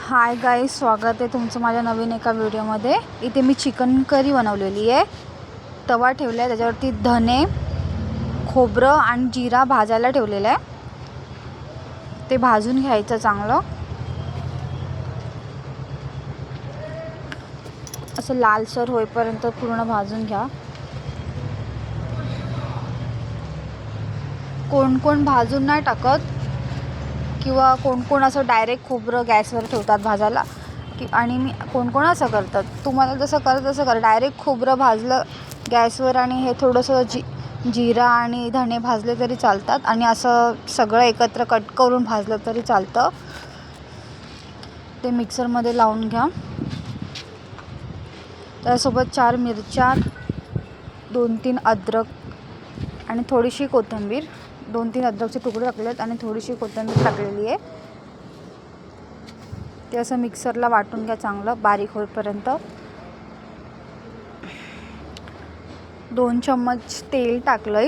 Hi guys, स्वागत आहे तुमचं माझ्या नवीन एका व्हिडिओमध्ये। इथे मी चिकन करी बनवलेली आहे। तवा ठेवला आहे, त्याच्यावरती धने, खोबरं आणि जिरा भाजायला ठेवलेलं आहे। ते भाजून घ्यायचं चांगलं, असं लालसर होईपर्यंत पूर्ण भाजून घ्या। कोण कोण भाजून नाही टाकत किंवा कोण कोण असं डायरेक्ट खोबरं गॅसवर ठेवतात भाजायला आणि मी कोण कोण असं करतात। तुम्हाला जसं करायचं तसं करा। डायरेक्ट खोबरं भाजलं गॅसवर आणि हे थोडंसं जिरा आणि धणे भाजले तरी चालतात आणि असं सगळं एकत्र कट करून भाजलं तरी चालतं। ते मिक्सरमध्ये लावून घ्या। त्यासोबत 4 मिरच्या, 2-3 अद्रक आणि थोडीशी कोथिंबीर, 2-3 अद्रकचे तुकडे टाकलेत आणि थोडीशी कोथिंबीर टाकलेली आहे। ते असं मिक्सरला वाटून घ्या चांगलं बारीक होईपर्यंत। 2 चम्मच तेल टाकलंय।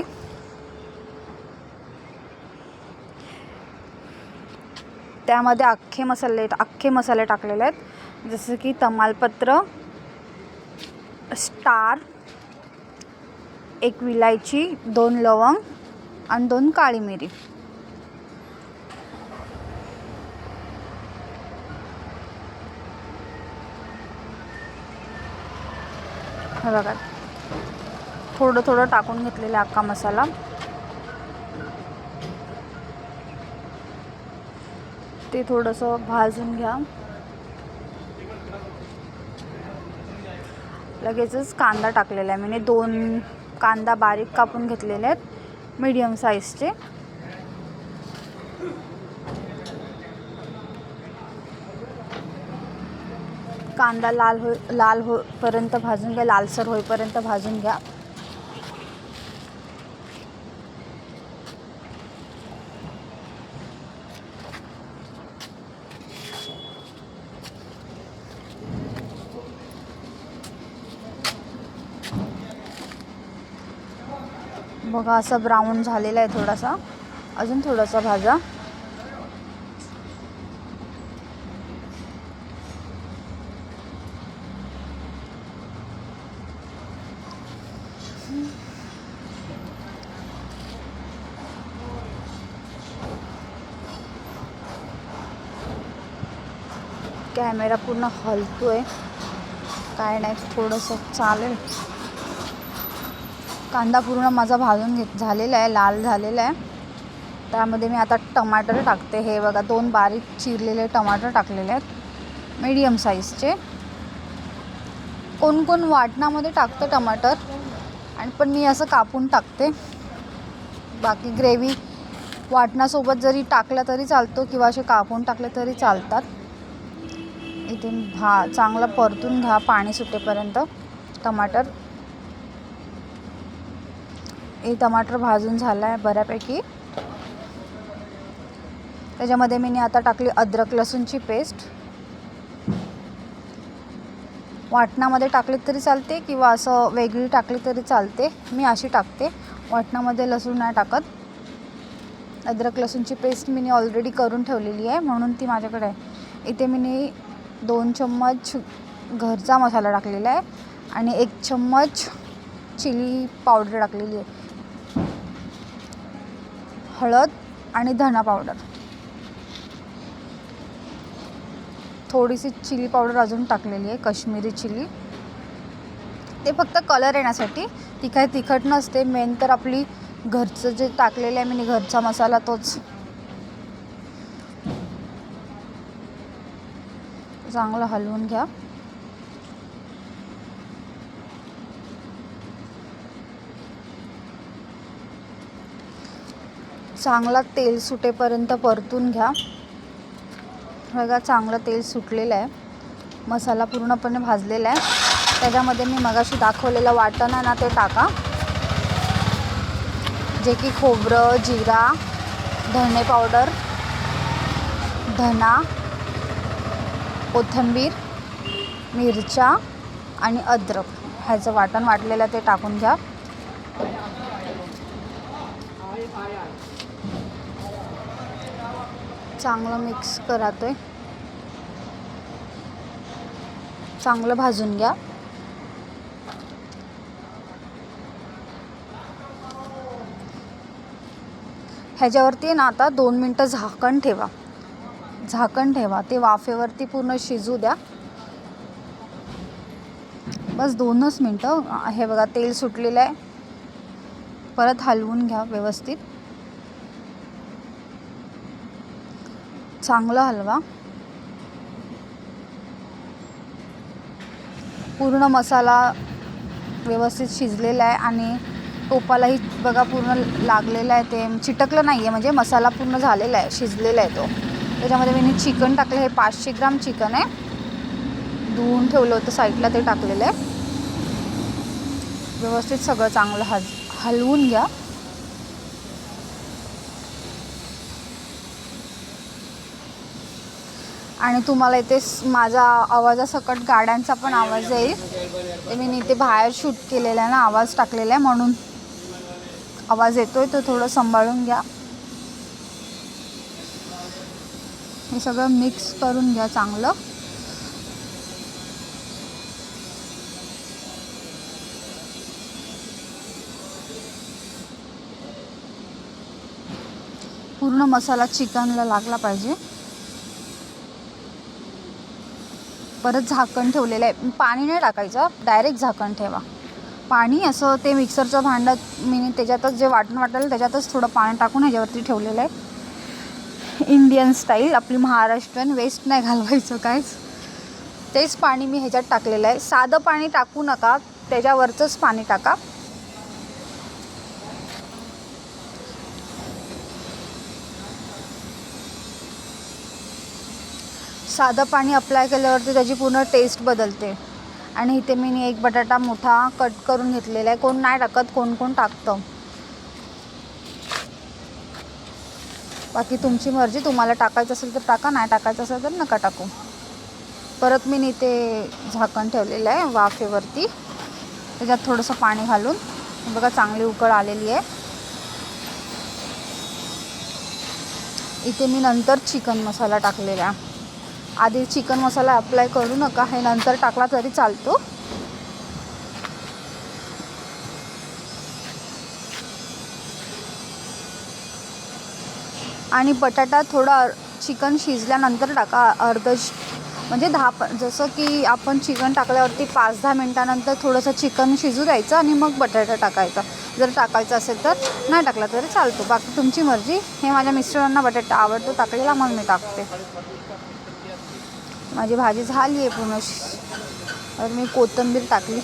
त्यामध्ये अख्खे मसाले टाकलेले आहेत, जसं की तमालपत्र, स्टार, 1 विलायची, 2 लवंग आणि 2 काळी मिरी। हे बघा, थोडं थोडं टाकून घेतलेला अख्खा मसाला। ते थोडंसं भाजून घ्या। लगेचच कांदा टाकलेला आहे मी 2 कांदा बारीक कापून घेतलेले आहेत, मीडियम साईजचे। कांदा लाल होईपर्यंत भाजून घ्या, लालसर होईपर्यंत भाजून घ्या। बघा, असं ब्राऊन झालेला आहे थोडासा, अजून थोडासा भाजा। कॅमेरा पूर्ण हलतोय, काय नाही, थोडंसं चालेल। कांदा पूर्ण माझा भाजून झालेला आहे, लाल झालेला आहे। त्यामध्ये मी आता टमाटर टाकते। हे बघा, 2 बारीक चिरलेले टमाटर टाकलेले आहेत, मीडियम साईजचे। कोण कोण वाटणामध्ये टाकतं टमाटर, पण मी असं कापून टाकते। बाकी ग्रेव्ही वाटणासोबत जरी टाकलं तरी चालतो किंवा असे कापून टाकले तरी चालतात। इथे चांगलं परतून घ्या पाणी सुटेपर्यंत टमाटर। हे टमाटर भाजून झालं आहे बऱ्यापैकी। त्याच्यामध्ये मी आता टाकली अद्रक लसूणची पेस्ट। वाटणामध्ये टाकली तरी चालते किंवा असं वेगळी टाकली तरी चालते, मी अशी टाकते। वाटणामध्ये लसूण नाही टाकत। अद्रक लसूणची पेस्ट मी ऑलरेडी करून ठेवलेली आहे, म्हणून ती माझ्याकडे आहे। इथे मी 2 चम्मच घरचा मसाला टाकलेला आहे आणि 1 चम्मच चिली पावडर टाकलेली आहे, हळद आणि धना पावडर, थोडीशी चिली पावडर अजून टाकलेली आहे, काश्मीरी चिली। ते फक्त कलर येण्यासाठी, ती काय तिखट नसते। मेन तर आपली घरचं जे टाकलेलं आहे मी घरचा मसाला, तोच। चांगलं हलवून घ्या। चांगला तेल सुटेपर्यंत परतून घ्या। बघा, चांगलं तेल सुटलेलं आहे, मसाला पूर्णपणे भाजलेला आहे। त्याच्यामध्ये मी मगाशी दाखवलेलं वाटण आहे ना, ते टाका, जे की खोबरं, जिरा, धणे पावडर, धना, कोथिंबीर, मिरच्या आणि अद्रक, ह्याचं वाटण वाटलेलं ते टाकून घ्या। चांगलं मिक्स करा ते। चांगलं भाजून घ्या. ह्याच्यावरती ना आता 2 मिनटं झाकण ठेवा. ते वाफेवरती पूर्ण शिजू द्या. बस 2च मिनटं. हे बघा तेल सुटलेलं आहे. परत हलवून घ्या व्यवस्थित. चांगलं हलवा. पूर्ण मसाला व्यवस्थित शिजलेला आहे आणि टोपालाही बघा पूर्ण लागलेलं आहे. ते चिटकलं नाही आहे, म्हणजे मसाला पूर्ण झालेला आहे, शिजलेला आहे तो. त्याच्यामध्ये मी चिकन टाकलं. हे 500 ग्राम चिकन आहे. धुवून ठेवलं होतं साईडला, ते टाकलेलं आहे. व्यवस्थित सगळं चांगलं हलवून घ्या. आणि तुम्हाला इथे माझा आवाजासकट गाड्यांचा पण आवाज येईल. ते मी इथे बाहेर शूट केलेला आहे ना, आवाज टाकलेला आहे म्हणून आवाज येतोय. तो थोडं सांभाळून घ्या. हे सगळं मिक्स करून घ्या चांगलं. पूर्ण मसाला चिकनला लागला पाहिजे. परत झाकण ठेवलेलं आहे. पाणी नाही टाकायचं, डायरेक्ट झाकण ठेवा. पाणी असं ते मिक्सरचं भांडं मी त्याच्यातच जे वाटेल त्याच्यातच थोडं पाणी टाकून ह्याच्यावरती ठेवलेलं आहे. इंडियन स्टाईल, आपली महाराष्ट्रीयन. वेस्ट नाही घालवायचं काहीच. तेच पाणी मी ह्याच्यात टाकलेलं आहे. साधं पाणी टाकू नका, त्याच्यावरचंच पाणी टाका. साधं पाणी अप्लाय केल्यावरती त्याची पूर्ण टेस्ट बदलते. आणि इथे मी एक बटाटा मोठा कट करून घेतलेला आहे. कोण नाही टाकत, कोण टाकतं. बाकी तुमची मर्जी. तुम्हाला टाकायचं असेल तर टाका, नाही टाकायचं असेल तर नका टाकू. परत मी इथे झाकण ठेवलेलं आहे वाफेवरती. त्याच्यात थोडंसं पाणी घालून बघा चांगली उकळ आलेली आहे. इथे मी नंतर चिकन मसाला टाकलेला आहे. आधी चिकन मसाला अप्लाय करू नका, हे नंतर टाकला तरी चालतो. आणि बटाटा थोडा चिकन शिजल्यानंतर टाका. म्हणजे जसं की आपण चिकन टाकल्यावरती 5-10 मिनटानंतर थोडंसं चिकन शिजू द्यायचं आणि मग बटाटा टाकायचा. जर टाकायचं असेल तर, नाही टाकला तरी चालतो. बाकी तुमची मर्जी. हे माझ्या मिस्टरांना बटाटा आवडतो टाकलेला, मग मी टाकते. माझी भाजी झाली आहे पूर्ण. तर मी कोथिंबीर टाकली.